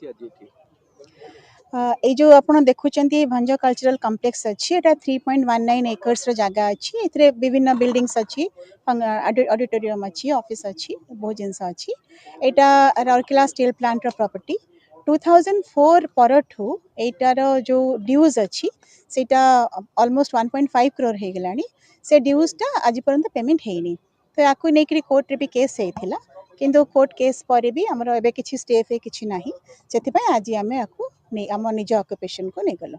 अछि आज एठी ये जो आप देखुं भंज कल्चरल कॉम्प्लेक्स अच्छी एटा 3.19 एकर्स जगह अच्छी एथरे विभिन्न बिल्डिंग्स अच्छी ऑडिटोरियम अच्छी ऑफिस अच्छी बहुत जिनस अच्छी एटा राउरकेला स्टील प्लांट रो प्रॉपर्टी 2004 परठू एटार जो ड्यूज अच्छी सेटा ऑलमोस्ट 1.5 करोड़ हो गलानी से ड्यूजटा आज पर्यंत पेमेंट हेनी तो याकू नेकरी कोर्ट रे भी केस हेतिला किंतु कोर्ट केस पर भी हमर एबे किछि स्टे फे किछि नाही सेति पय आज आमे याकू नहीं आम निज ऑक्युपेशन को नहीं गलो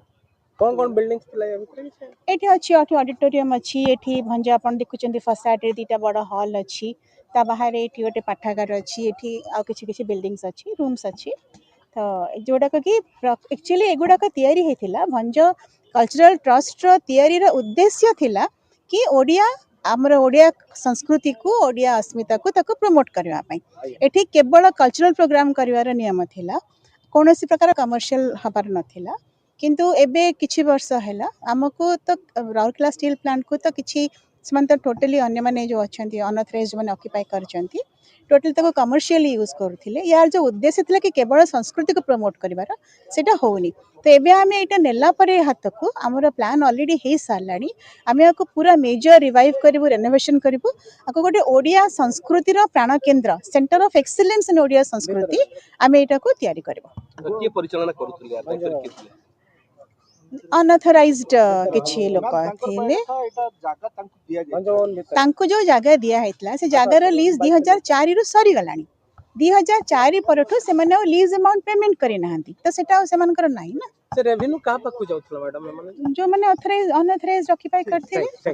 कौन बिल्डिंग्स थिला या भितर एठी अछि ऑडिटोरियम अछि एठी भंज आपण देखुचंदी फसाड रे दीटा बड़ हॉल अछि ता बाहर एठी गोटे पाठागार अछि एठी आ किछि किछि बिल्डिंग्स अछि रूम्स अछि तो जोडा कि एक्चुअली एगुडा का तयारी हेतिला भंज कल्चरल ट्रस्ट रो तयारी रो उद्देश्य थिला कि ओडिया आमर ओडिया संस्कृति को ओडिया अस्मिता को ताको प्रमोट करबा पई एठी केवल कल्चरल प्रोग्राम करिवार नियम थिला कौनसी प्रकार कमर्शियल हबार नथिला किंतु एबे किछि वर्ष हैला हमको तो राउरकेला स्टील प्लांट को तो किछि समान तो टोटली अन्य माने जो अछंती अनऑथराइज्ड माने ऑक्युपाई करचंती टोटल तको कमर्शियली यूज करथिले यार जो उद्देश्य थिला कि केवल संस्कृति को प्रमोट करिवार सेटा होउनी तो एबे हमें एटा नेला परे हाथ को हमर प्लान ऑलरेडी हे सारलानी हमें को पूरा मेजर रिवाइव करिवो रेनोवेशन करिवो आको गोटे ओडिया संस्कृति रो प्राण केंद्र centre of excellence in Odia संस्कृति हमें एटा को तयारी करबो के परिचालन करूथले यार तांकर के थिले अनऑथराइज्ड किछि लोक थिले तांको जो जगह दिया हेतला से जगह रो लीज 2004 रु सरी गलानी 2004 परठू से माने लीज अमाउंट पेमेंट करि नाहंती तो सेटा से मानकर नाही ना से रेवेन्यू का पाकु जाउथला मैडम जो माने अनऑथराइज्ड ऑक्युपाई करथिले